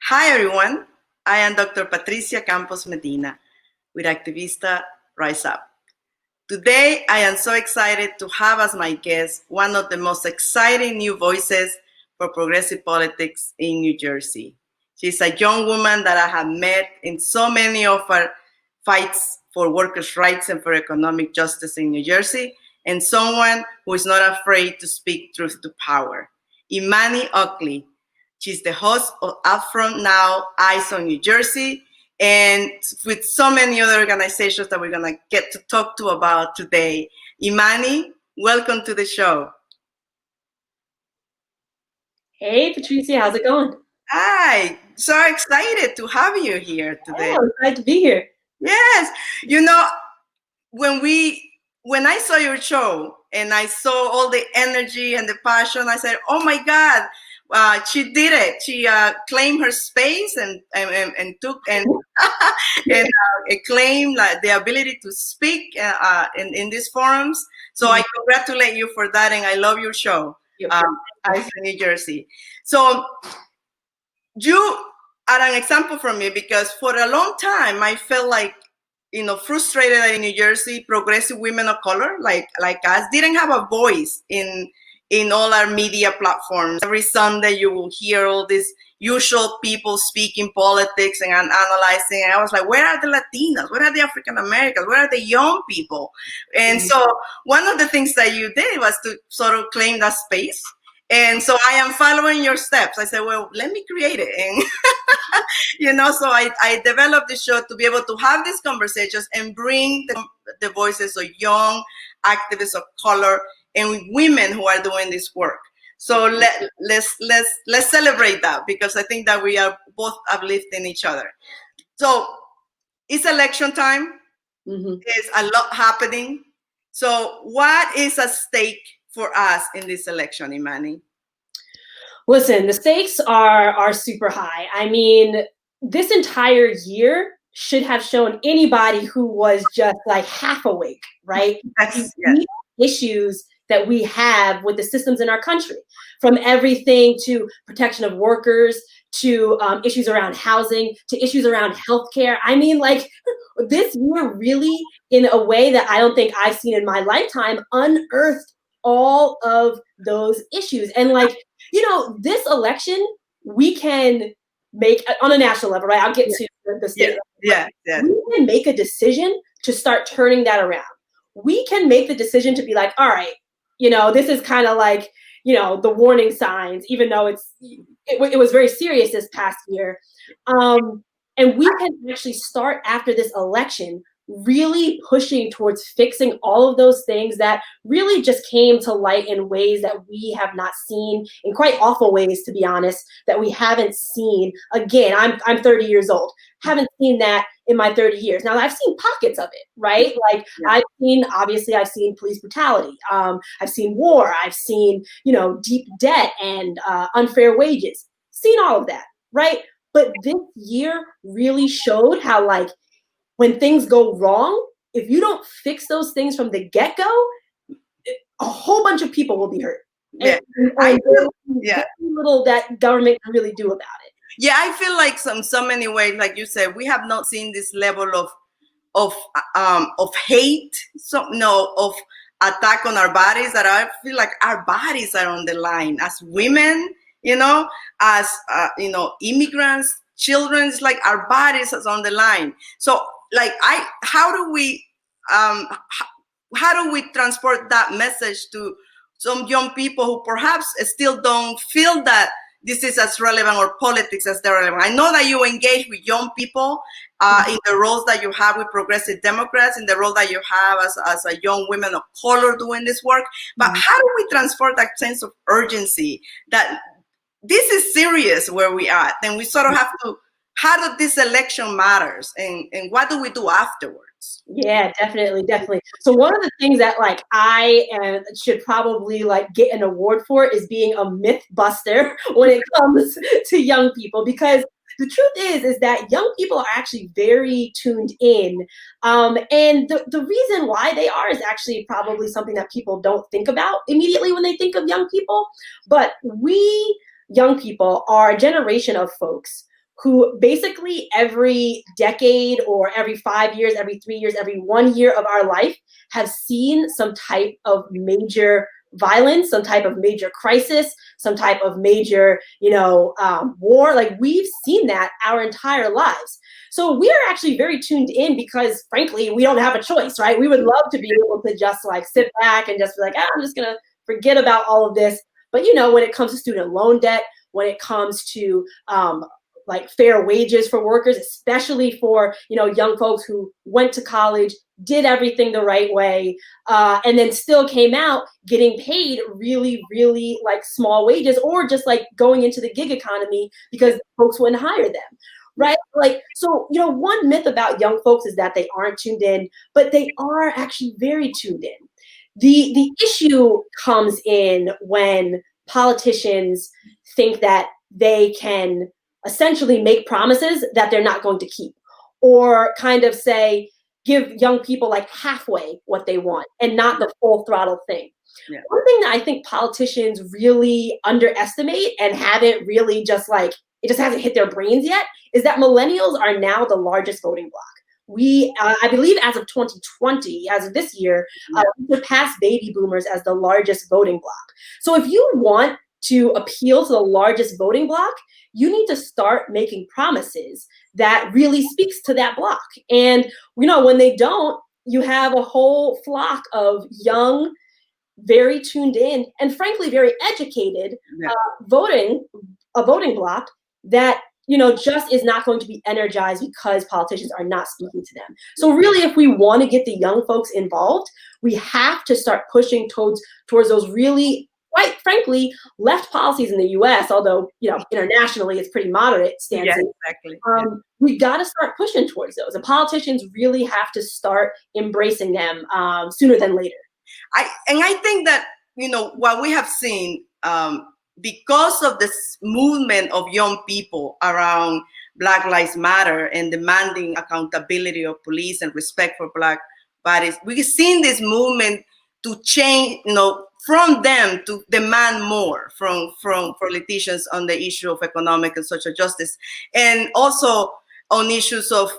Hi, everyone. I am Dr. Patricia Campos-Medina with Activista Rise Up. Today, I am so excited to have as my guest one of the most exciting new voices for progressive politics in New Jersey. She's a young woman that I have met in so many of our fights for workers' rights and for economic justice in New Jersey, and someone who is not afraid to speak truth to power. Imani Oakley. She's the host of Up From Now, Eyes on New Jersey, and with so many other organizations that we're going to get to talk to about today. Imani, welcome to the show. Hey, Patricia, how's it going? Hi, so excited to have you here today. Oh, I'm glad to be here. Yes, you know, when I saw your show and I saw all the energy and the passion, I said, "Oh my God, she did it! She claimed her space and took and claimed like the ability to speak in these forums." So I congratulate you for that, and I love your show, Eyes in New Jersey. So you are an example for me because for a long time I felt like, frustrated that in New Jersey, progressive women of color like us didn't have a voice in all our media platforms. Every Sunday you will hear all these usual people speaking politics and analyzing. And I was like, where are the Latinas? Where are the African Americans? Where are the young people? And so one of the things that you did was to sort of claim that space. And so I am following your steps. I said, well, let me create it. And, so I developed the show to be able to have these conversations and bring the voices of young activists of color and women who are doing this work. So let's celebrate that, because I think that we are both uplifting each other. So it's election time. There's a lot happening. So what is at stake for us in this election, Imani? Listen, the stakes are super high. I mean, this entire year should have shown anybody who was just like half awake, right? Yes. Issues that we have with the systems in our country, from everything to protection of workers, to issues around housing, to issues around healthcare. I mean, like, this year really, in a way that I don't think I've seen in my lifetime, unearthed all of those issues. And like, this election, we can make on a national level, right? I'll get to the state level. We can make a decision to start turning that around. We can make the decision to be like, all right, this is kind of like, the warning signs, even though it was very serious this past year. And we can actually start after this election really pushing towards fixing all of those things that really just came to light in ways that we have not seen, in quite awful ways, to be honest, that we haven't seen. Again, I'm 30 years old. Haven't seen that in my 30 years. Now, I've seen pockets of it, right? Like, I've seen police brutality. I've seen war. I've seen, deep debt and unfair wages. Seen all of that, right? But this year really showed how, like, when things go wrong, if you don't fix those things from the get-go, a whole bunch of people will be hurt. Yeah. And little that government can really do about it. Yeah, I feel like so many ways, like you said, we have not seen this level of hate, of attack on our bodies, that I feel like our bodies are on the line as women, as immigrants, children. It's like our bodies is on the line. So like, how do we transport that message to some young people who perhaps still don't feel that this is as relevant, or politics as they're relevant? I know that you engage with young people in the roles that you have with Progressive Democrats, in the role that you have as a young woman of color doing this work. But how do we transport that sense of urgency that this is serious where we are? Then we sort of have to, how does this election matters, and what do we do afterwards? Yeah, definitely. So one of the things that like I should probably like get an award for is being a myth buster when it comes to young people, because the truth is that young people are actually very tuned in. And the reason why they are is actually probably something that people don't think about immediately when they think of young people. But we young people are a generation of folks who basically every decade or every 5 years, every 3 years, every 1 year of our life have seen some type of major violence, some type of major crisis, some type of major, war. Like, we've seen that our entire lives. So we are actually very tuned in because, frankly, we don't have a choice, right? We would love to be able to just like sit back and just be like, I'm just gonna forget about all of this. But when it comes to student loan debt, when it comes to like fair wages for workers, especially for young folks who went to college, did everything the right way, and then still came out getting paid really, really like small wages, or just like going into the gig economy because folks wouldn't hire them. Right? Like, so, one myth about young folks is that they aren't tuned in, but they are actually very tuned in. The issue comes in when politicians think that they can essentially make promises that they're not going to keep, or kind of say, give young people like halfway what they want and not the full throttle thing. Yeah. One thing that I think politicians really underestimate and haven't really it just hasn't hit their brains yet, is that millennials are now the largest voting bloc. We, I believe as of 2020, as of this year, we surpassed baby boomers as the largest voting bloc. So if you want to appeal to the largest voting bloc, you need to start making promises that really speaks to that bloc. And, when they don't, you have a whole flock of young, very tuned in, and frankly, very educated voting bloc that just is not going to be energized because politicians are not speaking to them. So really, if we want to get the young folks involved, we have to start pushing towards those really, quite frankly, left policies in the U.S., although, internationally it's pretty moderate stances. Yeah, exactly. We got to start pushing towards those. And politicians really have to start embracing them sooner than later. I think that, what we have seen, because of this movement of young people around Black Lives Matter and demanding accountability of police and respect for Black bodies, we've seen this movement to change, from them to demand more from politicians on the issue of economic and social justice, and also on issues of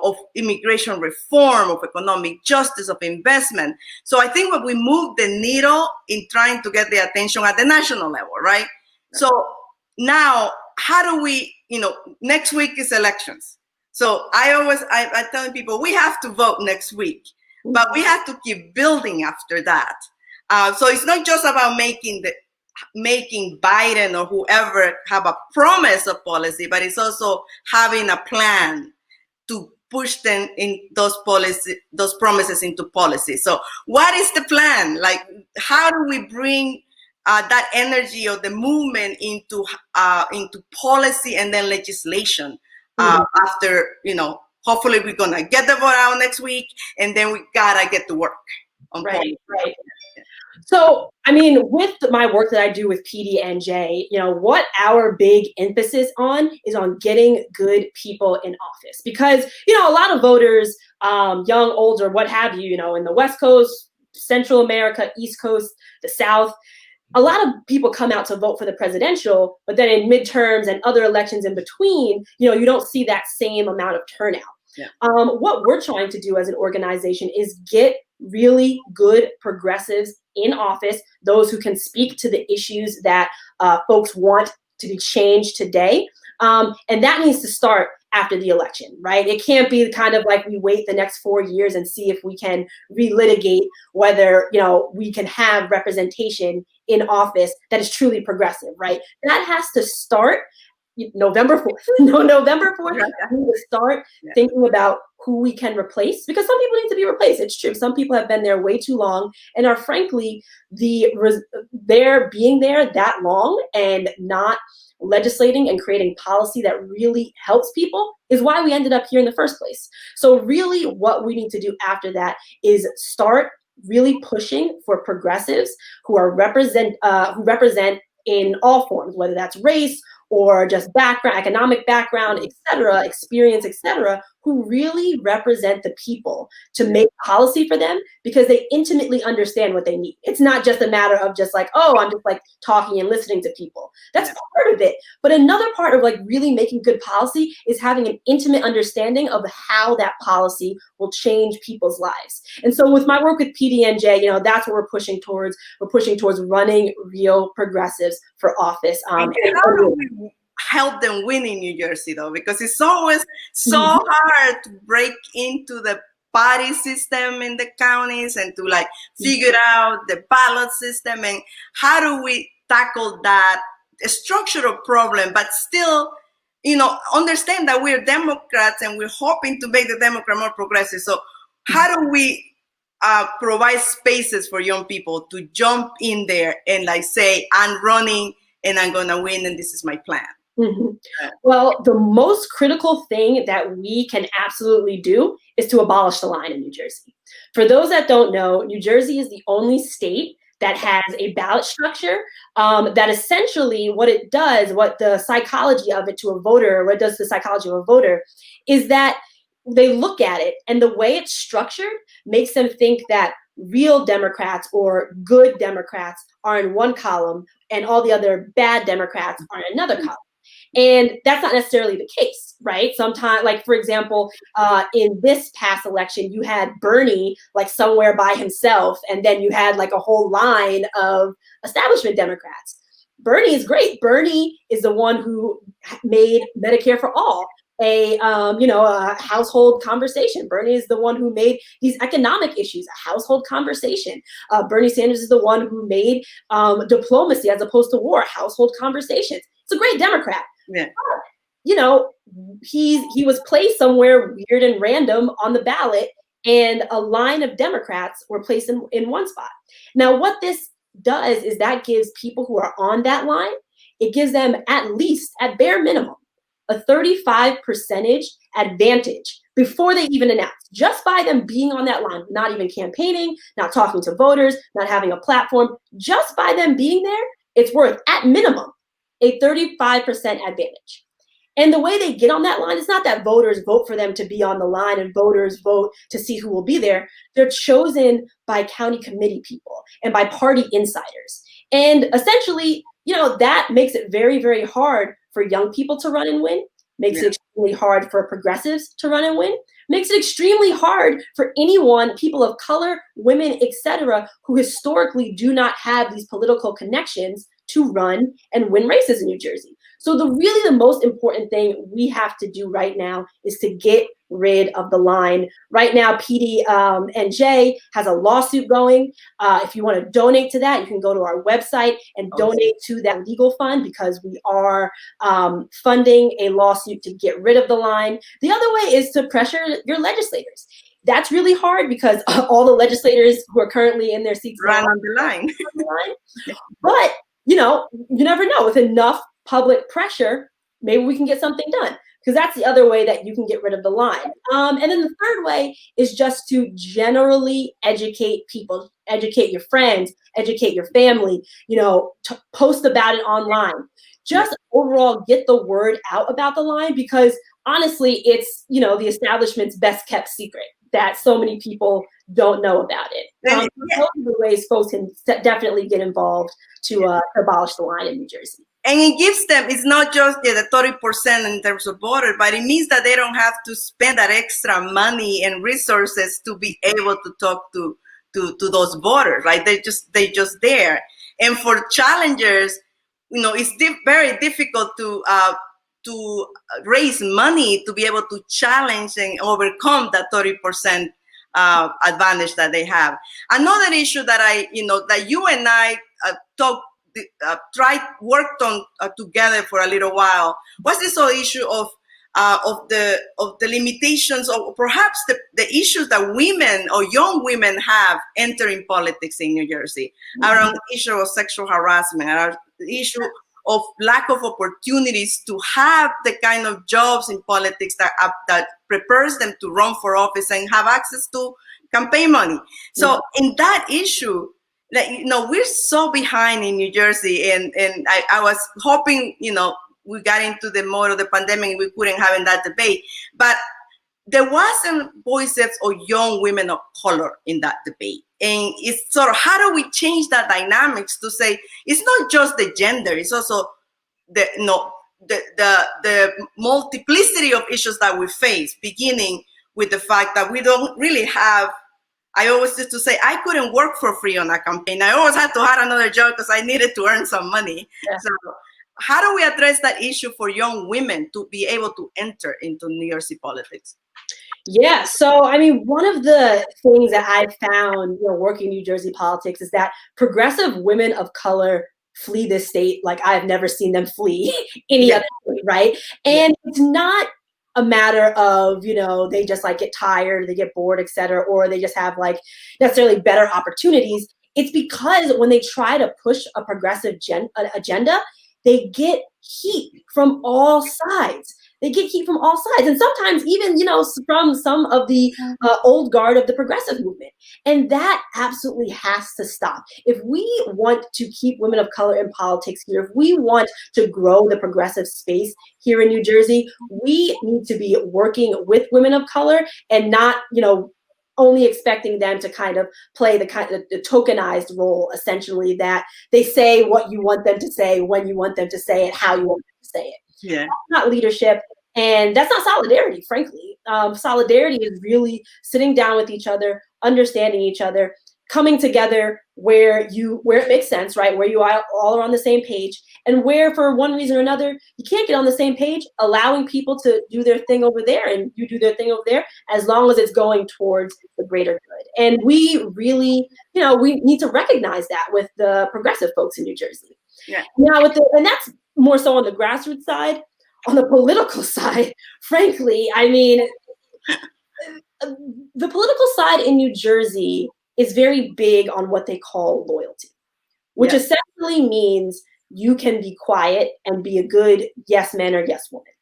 of immigration reform, of economic justice, of investment. So I think when we move the needle in trying to get the attention at the national level, right? So now, how do we, next week is elections. So I tell people, we have to vote next week, but we have to keep building after that. So it's not just about making Biden or whoever have a promise of policy, but it's also having a plan to push them in those promises into policy. So what is the plan? Like, how do we bring that energy of the movement into policy and then legislation after, hopefully we're gonna get the vote out next week, and then we gotta get to work on policy. Right. So, with my work that I do with PD&J, what our big emphasis on is on getting good people in office. Because, a lot of voters, young, older, what have you, in the West Coast, Central America, East Coast, the South, a lot of people come out to vote for the presidential, but then in midterms and other elections in between, you don't see that same amount of turnout. Yeah. What we're trying to do as an organization is get really good progressives in office, those who can speak to the issues that folks want to be changed today. And that needs to start after the election, right? It can't be kind of like we wait the next 4 years and see if we can relitigate whether, we can have representation in office that is truly progressive, right? That has to start November 4th. November 4th, we need to start thinking about who we can replace, because some people need to be replaced. It's true. Some people have been there way too long and are frankly, they're being there that long and not legislating and creating policy that really helps people is why we ended up here in the first place. So really what we need to do after that is start really pushing for progressives who represent in all forms, whether that's race or just background, economic background, et cetera, experience, et cetera, who really represent the people to make policy for them because they intimately understand what they need. It's not just a matter of just like, oh, I'm just like talking and listening to people. That's part of it. But another part of like really making good policy is having an intimate understanding of how that policy will change people's lives. And so with my work with PDNJ, you know, that's what we're pushing towards. We're pushing towards running real progressives for office. And how do we help them win in New Jersey, though? Because it's always so hard to break into the party system in the counties and to like figure out the ballot system. And how do we tackle that structural problem, but still, you know, understand that we're Democrats and we're hoping to make the Democrat more progressive. So how do we provide spaces for young people to jump in there and like say, I'm running and I'm gonna win and this is my plan? Well, the most critical thing that we can absolutely do is to abolish the line in New Jersey. For those that don't know, New Jersey is the only state that has a ballot structure that essentially what it does, what the psychology of it to a voter, what does the psychology of a voter, is that they look at it and the way it's structured makes them think that real Democrats or good Democrats are in one column and all the other bad Democrats are in another column. And that's not necessarily the case, right? Sometimes, like for example, in this past election, you had Bernie like somewhere by himself, and then you had like a whole line of establishment Democrats. Bernie is great. Bernie is the one who made Medicare for all a household conversation. Bernie is the one who made these economic issues a household conversation. Bernie Sanders is the one who made diplomacy as opposed to war household conversations. It's a great Democrat. Yeah. You know, he was placed somewhere weird and random on the ballot, and a line of Democrats were placed in one spot. Now, what this does is that gives people who are on that line, it gives them at least, at bare minimum, a 35% advantage before they even announce, just by them being on that line, not even campaigning, not talking to voters, not having a platform, just by them being there, it's worth, at minimum, a 35% advantage. And the way they get on that line, it's not that voters vote for them to be on the line and voters vote to see who will be there. They're chosen by county committee people and by party insiders. And essentially, you know, that makes it very, very hard for young people to run and win, makes it extremely hard for progressives to run and win, makes it extremely hard for anyone, people of color, women, etc., who historically do not have these political connections to run and win races in New Jersey. So the most important thing we have to do right now is to get rid of the line. Right now, PDNJ has a lawsuit going. If you want to donate to that, you can go to our website and donate to that legal fund, because we are funding a lawsuit to get rid of the line. The other way is to pressure your legislators. That's really hard because all the legislators who are currently in their seats run on the line. But you know, you never know. With enough public pressure, maybe we can get something done, because that's the other way that you can get rid of the line. And then the third way is just to generally educate people, educate your friends, educate your family, you know, post about it online. Just overall get the word out about the line, because honestly, it's, you know, the establishment's best kept secret that so many people don't know about it. Those are the ways folks can definitely get involved to abolish the line in New Jersey. And it gives them, it's not just the 30% in terms of voters, but it means that they don't have to spend that extra money and resources to be able to talk to those voters, right? They just there. And for challengers, you know, it's very difficult to raise money to be able to challenge and overcome that 30% advantage that they have. Another issue that that you and I worked on together for a little while was this whole issue of the limitations, or perhaps the issues that women or young women have entering politics in New Jersey, around the issue of sexual harassment, around the issue of lack of opportunities to have the kind of jobs in politics that prepares them to run for office and have access to campaign money. So in that issue, we're so behind in New Jersey, and I was hoping, we got into the mode of the pandemic and we couldn't have that debate. But there wasn't voices of young women of color in that debate. And it's sort of, how do we change that dynamics to say, it's not just the gender, it's also the, the multiplicity of issues that we face, beginning with the fact that we don't really have, I always used to say, I couldn't work for free on a campaign. I always had to have another job because I needed to earn some money. Yeah. So how do we address that issue for young women to be able to enter into New Jersey politics? Yeah, so I mean, one of the things that I found, working New Jersey politics is that progressive women of color flee this state like I've never seen them flee any other state, right? And it's not a matter of, they just like get tired, they get bored, et cetera, or they just have like necessarily better opportunities. It's because when they try to push a progressive agenda, they get heat from all sides. They get heat from all sides, and sometimes even, from some of the old guard of the progressive movement. And that absolutely has to stop. If we want to keep women of color in politics here, if we want to grow the progressive space here in New Jersey, we need to be working with women of color and not, only expecting them to kind of play the tokenized role, essentially, that they say what you want them to say, when you want them to say it, how you want them to say it. Yeah. That's not leadership, and that's not solidarity, frankly. Solidarity is really sitting down with each other, understanding each other, coming together where it makes sense, right? Where you all are on the same page, and where for one reason or another you can't get on the same page, allowing people to do their thing over there and you do their thing over there, as long as it's going towards the greater good. And we really, we need to recognize that with the progressive folks in New Jersey. Yeah. Now, and that's more so on the grassroots side. On the political side, frankly, I mean, the political side in New Jersey is very big on what they call loyalty, which essentially means you can be quiet and be a good yes man or yes woman.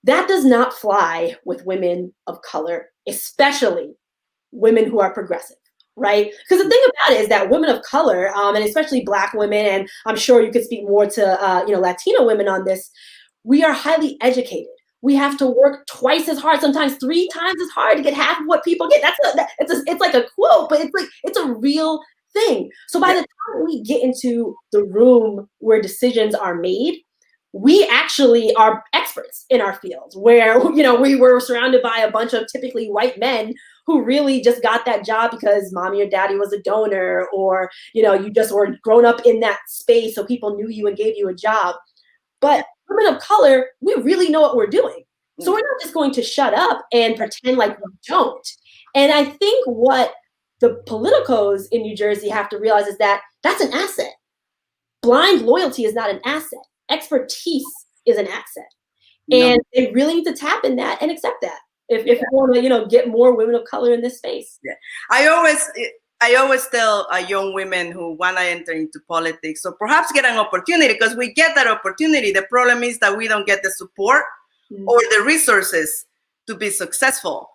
That does not fly with women of color, especially women who are progressive, right? Because the thing about it is that women of color, and especially Black women, and I'm sure you could speak more to Latino women on this, we are highly educated. We have to work twice as hard, sometimes 3 times as hard to get half of what people get. It's like a quote, but it's a real thing. So by the time we get into the room where decisions are made, we actually are experts in our fields, where we were surrounded by a bunch of typically white men who really just got that job because mommy or daddy was a donor, or you just were grown up in that space, so people knew you and gave you a job. But women of color, we really know what we're doing. So we're not just going to shut up and pretend like we don't. And I think what the politicos in New Jersey have to realize is that that's an asset. Blind loyalty is not an asset. Expertise is an asset. And they really need to tap in that and accept that if you want to, get more women of color in this space. Yeah. I always tell young women who want to enter into politics, or perhaps get an opportunity, because we get that opportunity. The problem is that we don't get the support or the resources to be successful.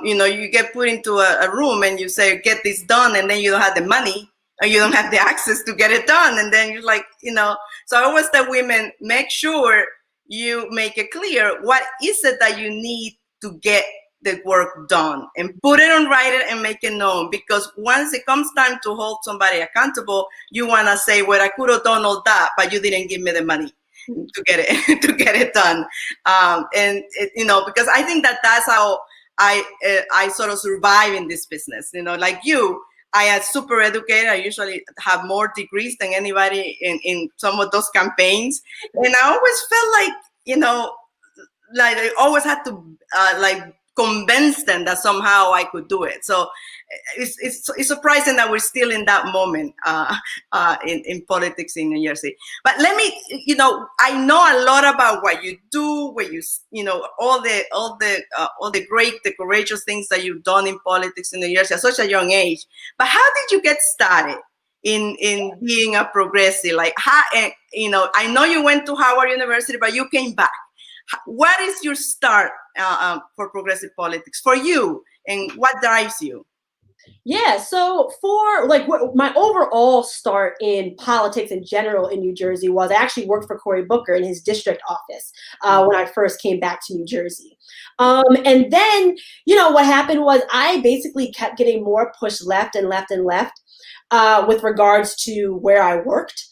You get put into a room and you say, get this done, and then you don't have the money or you don't have the access to get it done. And then you're like, so I always tell women, make sure you make it clear what is it that you need to get the work done, and put it on writing and make it known. Because once it comes time to hold somebody accountable, you want to say, well, I could have done all that, but you didn't give me the money to get it done. Because I think that's how I sort of survive in this business. Like you, I am super educated. I usually have more degrees than anybody in some of those campaigns, and I always felt like I always had to convince them that somehow I could do it. So it's surprising that we're still in that moment in politics in New Jersey. But let me, I know a lot about what you do, where all the great, the courageous things that you've done in politics in New Jersey at such a young age. But how did you get started in being a progressive? Like, how, I know you went to Howard University, but you came back. What is your start for progressive politics for you, and what drives you? Yeah, so for like my overall start in politics in general in New Jersey was I actually worked for Cory Booker in his district office when I first came back to New Jersey. And then, what happened was I basically kept getting more pushed left and left and left with regards to where I worked.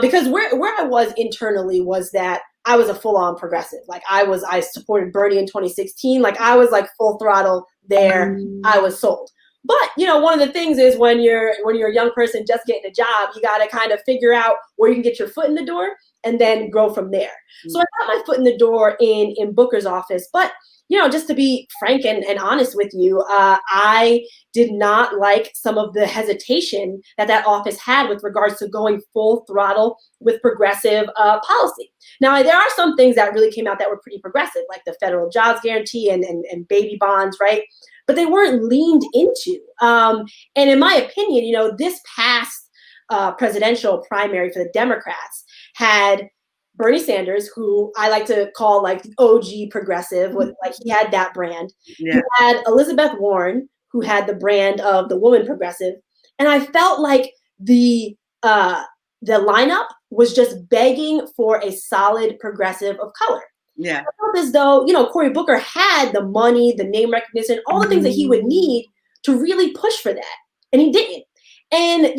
Because where I was internally was that I was a full-on progressive. Like I supported Bernie in 2016. Like I was like full throttle there. I was sold. But one of the things is when you're a young person just getting a job, you got to kind of figure out where you can get your foot in the door and then grow from there. So I got my foot in the door in Booker's office. But just to be frank and honest with you, I did not like some of the hesitation that office had with regards to going full throttle with progressive policy. Now, there are some things that really came out that were pretty progressive, like the federal jobs guarantee and baby bonds, right? But they weren't leaned into. And in my opinion, this past presidential primary for the Democrats had Bernie Sanders, who I like to call like the OG progressive, like he had that brand. Yeah. You had Elizabeth Warren, who had the brand of the woman progressive. And I felt like the lineup was just begging for a solid progressive of color. Yeah. I felt as though, Cory Booker had the money, the name recognition, all the things that he would need to really push for that. And he didn't. And,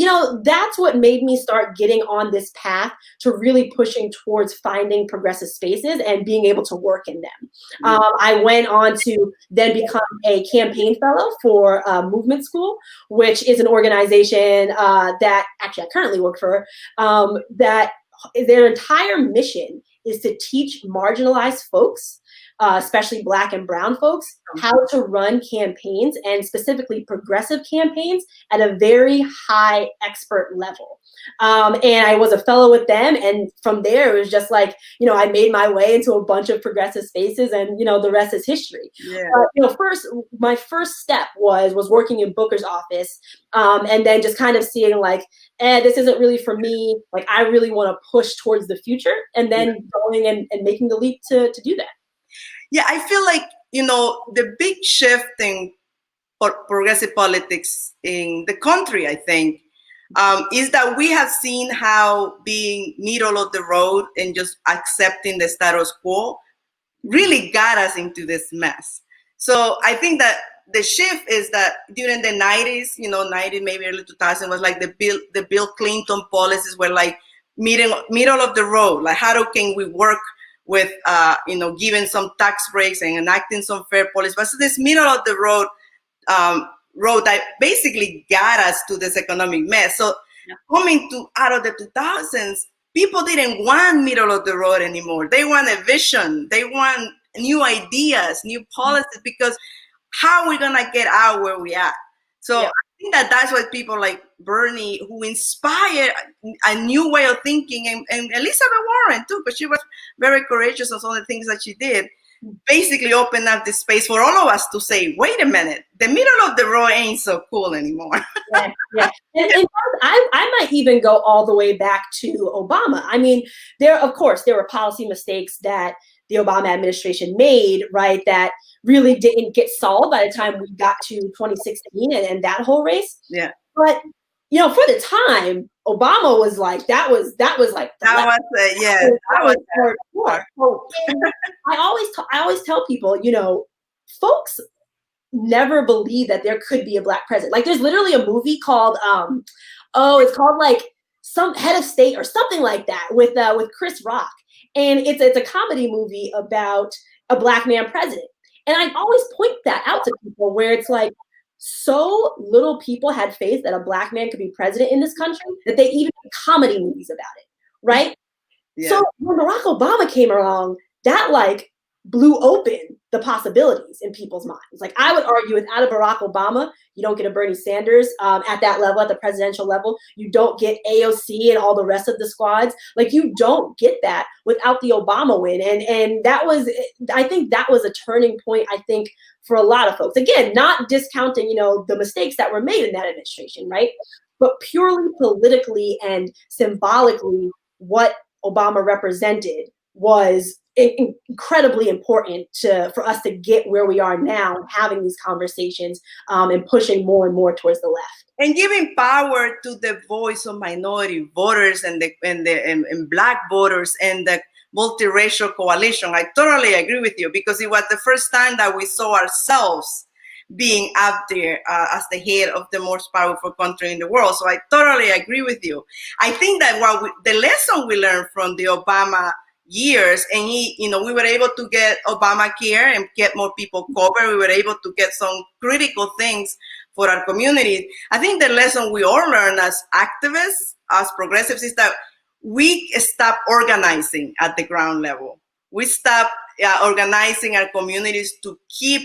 that's what made me start getting on this path to really pushing towards finding progressive spaces and being able to work in them. I went on to then become a campaign fellow for Movement School, which is an organization that actually I currently work for, that their entire mission is to teach marginalized folks, especially Black and brown folks, how to run campaigns and specifically progressive campaigns at a very high expert level. And I was a fellow with them. And from there, it was just like, I made my way into a bunch of progressive spaces and, the rest is history. Yeah. My first step was working in Booker's office and then just kind of seeing like, this isn't really for me. Like, I really want to push towards the future and then going and making the leap to do that. Yeah, I feel like, the big shift in progressive politics in the country, I think, is that we have seen how being middle of the road and just accepting the status quo really got us into this mess. So I think that the shift is that during the 90s, 90, maybe early 2000 was like the Bill Clinton policies were like middle of the road. Like can we work with, giving some tax breaks and enacting some fair policies. But so this middle of the road that basically got us to this economic mess. So coming out of the 2000s, people didn't want middle of the road anymore. They want a vision. They want new ideas, new policies, because how are we going to get out where we are? So I think that's what people like Bernie, who inspired a new way of thinking, and Elizabeth Warren too, because she was very courageous on some of the things that she did, basically opened up the space for all of us to say, wait a minute, the middle of the road ain't so cool anymore. Yeah. And I might even go all the way back to Obama. I mean, there were policy mistakes that the Obama administration made, right, that really didn't get solved by the time we got to 2016 and that whole race. Yeah. But, for the time, Obama was like, that was like, hardcore. I always tell people, folks never believe that there could be a Black president. Like, there's literally a movie called, it's called like some Head of State or something like that with Chris Rock. And it's a comedy movie about a Black man president. And I always point that out to people where it's like, so little people had faith that a Black man could be president in this country that they even made comedy movies about it, right? Yeah. So when Barack Obama came along, that like blew open the possibilities in people's minds. Like, I would argue without a Barack Obama, you don't get a Bernie Sanders at that level, at the presidential level. You don't get AOC and all the rest of the squads. Like, you don't get that without the Obama win. And I think that was a turning point, I think, for a lot of folks. Again, not discounting, the mistakes that were made in that administration, right? But purely politically and symbolically, what Obama represented was incredibly important for us to get where we are now, having these conversations and pushing more and more towards the left. And giving power to the voice of minority voters and Black voters and the multiracial coalition. I totally agree with you, because it was the first time that we saw ourselves being out there as the head of the most powerful country in the world. So I totally agree with you. I think that the lesson we learned from the Obama years, and we were able to get Obamacare and get more people covered. We were able to get some critical things for our community. I think the lesson we all learn as activists, as progressives, is that we stop organizing at the ground level. We stop organizing our communities to keep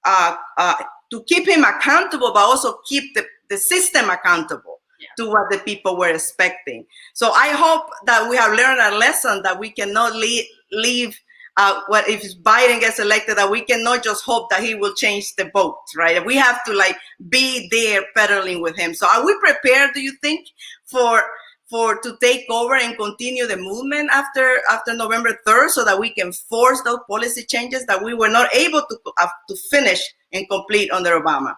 him accountable, but also keep the system accountable to what the people were expecting. So I hope that we have learned a lesson that we cannot leave what if Biden gets elected, that we cannot just hope that he will change the vote, right? We have to be there pedaling with him. So are we prepared, do you think, to take over and continue the movement after November 3rd, so that we can force those policy changes that we were not able to finish and complete under Obama?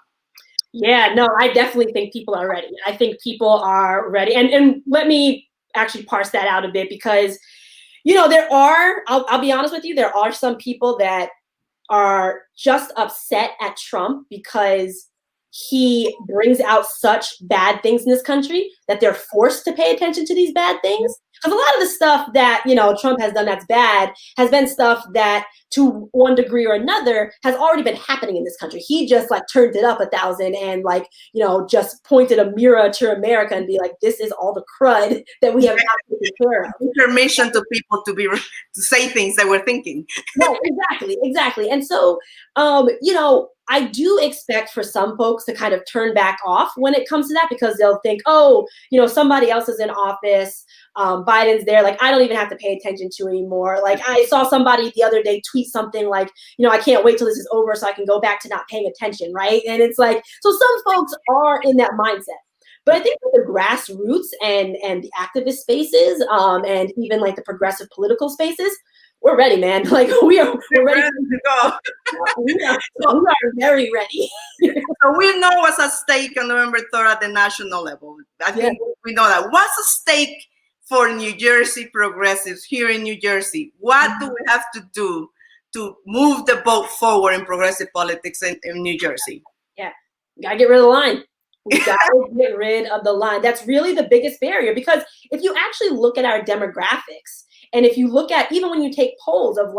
Yeah, no, I definitely think people are ready. I think people are ready. And let me actually parse that out a bit, because there are, I'll be honest with you, there are some people that are just upset at Trump because he brings out such bad things in this country that they're forced to pay attention to these bad things. Because a lot of the stuff that, Trump has done that's bad has been stuff that, to one degree or another, has already been happening in this country. He just turned it up 1,000 and just pointed a mirror to America and be like, this is all the crud that we have to take care of. Information to people to say things that we're thinking. No, exactly. And so, I do expect for some folks to kind of turn back off when it comes to that, because they'll think, somebody else is in office. Biden's there. I don't even have to pay attention to anymore. I saw somebody the other day tweet something I can't wait till this is over so I can go back to not paying attention. Right. And it's so some folks are in that mindset. But I think the grassroots and the activist spaces and even the progressive political spaces, we're ready, man. We're ready to go. We are very ready. So we know what's at stake on November 3rd at the national level. I think we know that. What's at stake for New Jersey progressives here in New Jersey? What do we have to do to move the boat forward in progressive politics in New Jersey? Yeah, we gotta get rid of the line. We gotta get rid of the line. That's really the biggest barrier, because if you actually look at our demographics, and if you look at, even when you take polls of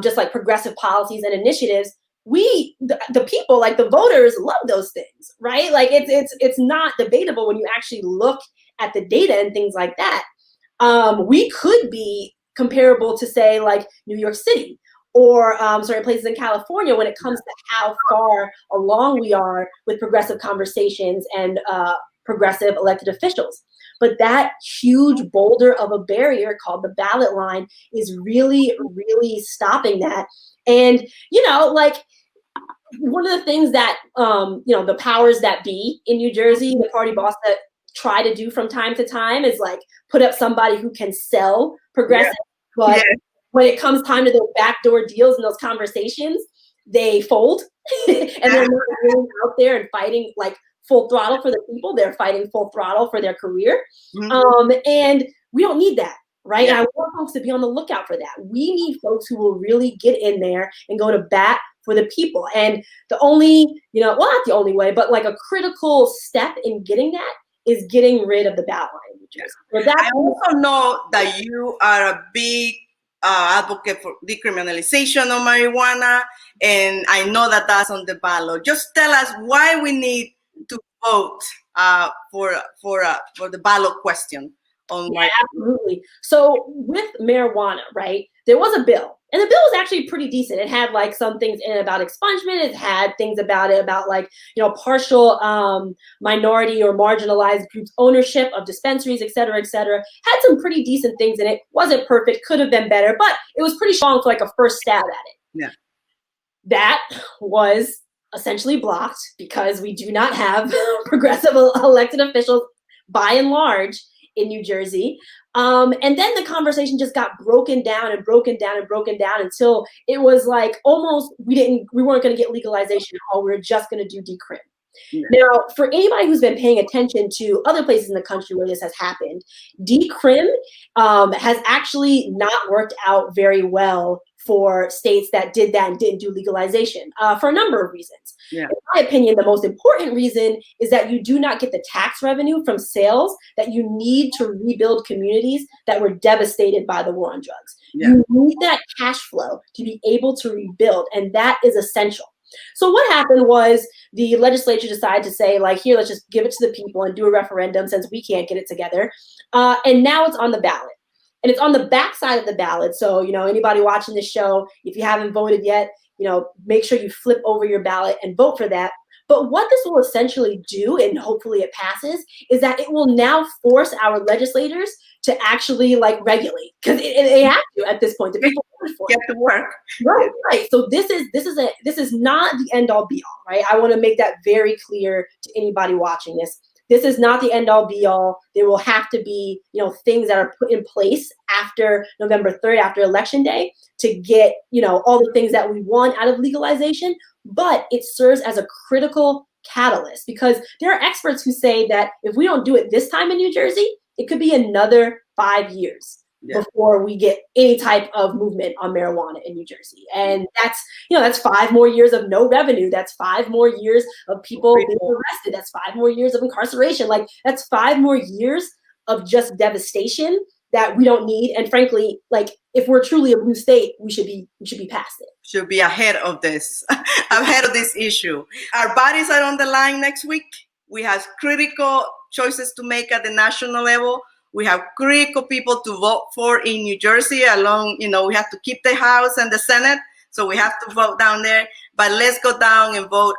just progressive policies and initiatives, the people, the voters, love those things, right? It's not debatable when you actually look at the data and things like that. We could be comparable to, say, New York City or places in California when it comes to how far along we are with progressive conversations and progressive elected officials. But that huge boulder of a barrier called the ballot line is really, really stopping that. And, one of the things that, the powers that be in New Jersey, the party boss that try to do from time to time is put up somebody who can sell progressive. Yeah. But when it comes time to those backdoor deals and those conversations, they fold and they're not really out there and fighting full throttle for the people. They're fighting full throttle for their career. Mm-hmm. And we don't need that, right? Yeah. And I want folks to be on the lookout for that. We need folks who will really get in there and go to bat for the people. And the only, not the only way, but a critical step in getting that is getting rid of the ballot line. So I also know that you are a big advocate for decriminalization of marijuana, and I know that that's on the ballot. Just tell us why we need to vote for the ballot question on marijuana. Absolutely. So with marijuana, right, there was a bill. And the bill was actually pretty decent. It had some things in it about expungement. It had things about it about partial minority or marginalized groups ownership of dispensaries, et cetera, et cetera. Had some pretty decent things in it. Wasn't perfect, could have been better, but it was pretty strong for a first stab at it. Yeah. That was essentially blocked because we do not have progressive elected officials by and large in New Jersey. And then the conversation just got broken down and broken down and broken down until it was like almost we weren't going to get legalization at all. We were just going to do decrim. Yeah. Now, for anybody who's been paying attention to other places in the country where this has happened, decrim has actually not worked out very well for states that did that and didn't do legalization for a number of reasons. Yeah. In my opinion, the most important reason is that you do not get the tax revenue from sales that you need to rebuild communities that were devastated by the war on drugs. Yeah. You need that cash flow to be able to rebuild, and that is essential. So what happened was the legislature decided to say, like, here, let's just give it to the people and do a referendum since we can't get it together. And now it's on the ballot. And it's on the backside of the ballot. So, you know, anybody watching this show, if you haven't voted yet, you know, make sure you flip over your ballot and vote for that. But what this will essentially do, and hopefully it passes, is that it will now force our legislators to actually like regulate, because they have to at this point. The people get to work. Right. So this is not the end all be all, right? I want to make that very clear to anybody watching this. This is not the end all be all. There will have to be, you know, things that are put in place after November 3rd, after Election Day, to get, you know, all the things that we want out of legalization. But it serves as a critical catalyst, because there are experts who say that if we don't do it this time in New Jersey, it could be another 5 years before we get any type of movement on marijuana in New Jersey. And that's, you know, that's 5 more years of no revenue. That's 5 more years of people being arrested. That's 5 more years of incarceration. Like, that's 5 more years of just devastation that we don't need. And frankly, like, if we're truly a blue state, we should be past it. Should be ahead of this, ahead of this issue. Our bodies are on the line next week. We have critical choices to make at the national level. We have critical people to vote for in New Jersey along, you know, we have to keep the House and the Senate. So we have to vote down there, but let's go down and vote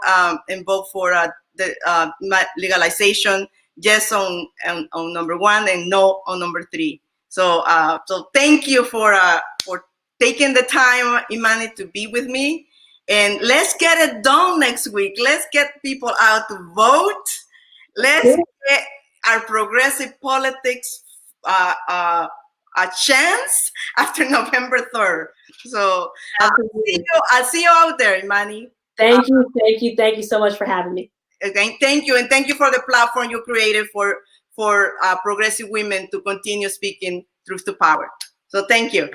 for the legalization. Yes on number 1 and no on number 3. So so thank you for taking the time, Imani, to be with me. And let's get it done next week. Let's get people out to vote. Let's get our progressive politics a chance after November 3rd. So I'll see you out there, Imani. Thank you so much for having me. Again, thank you, and thank you for the platform you created for progressive women to continue speaking truth to power. So thank you.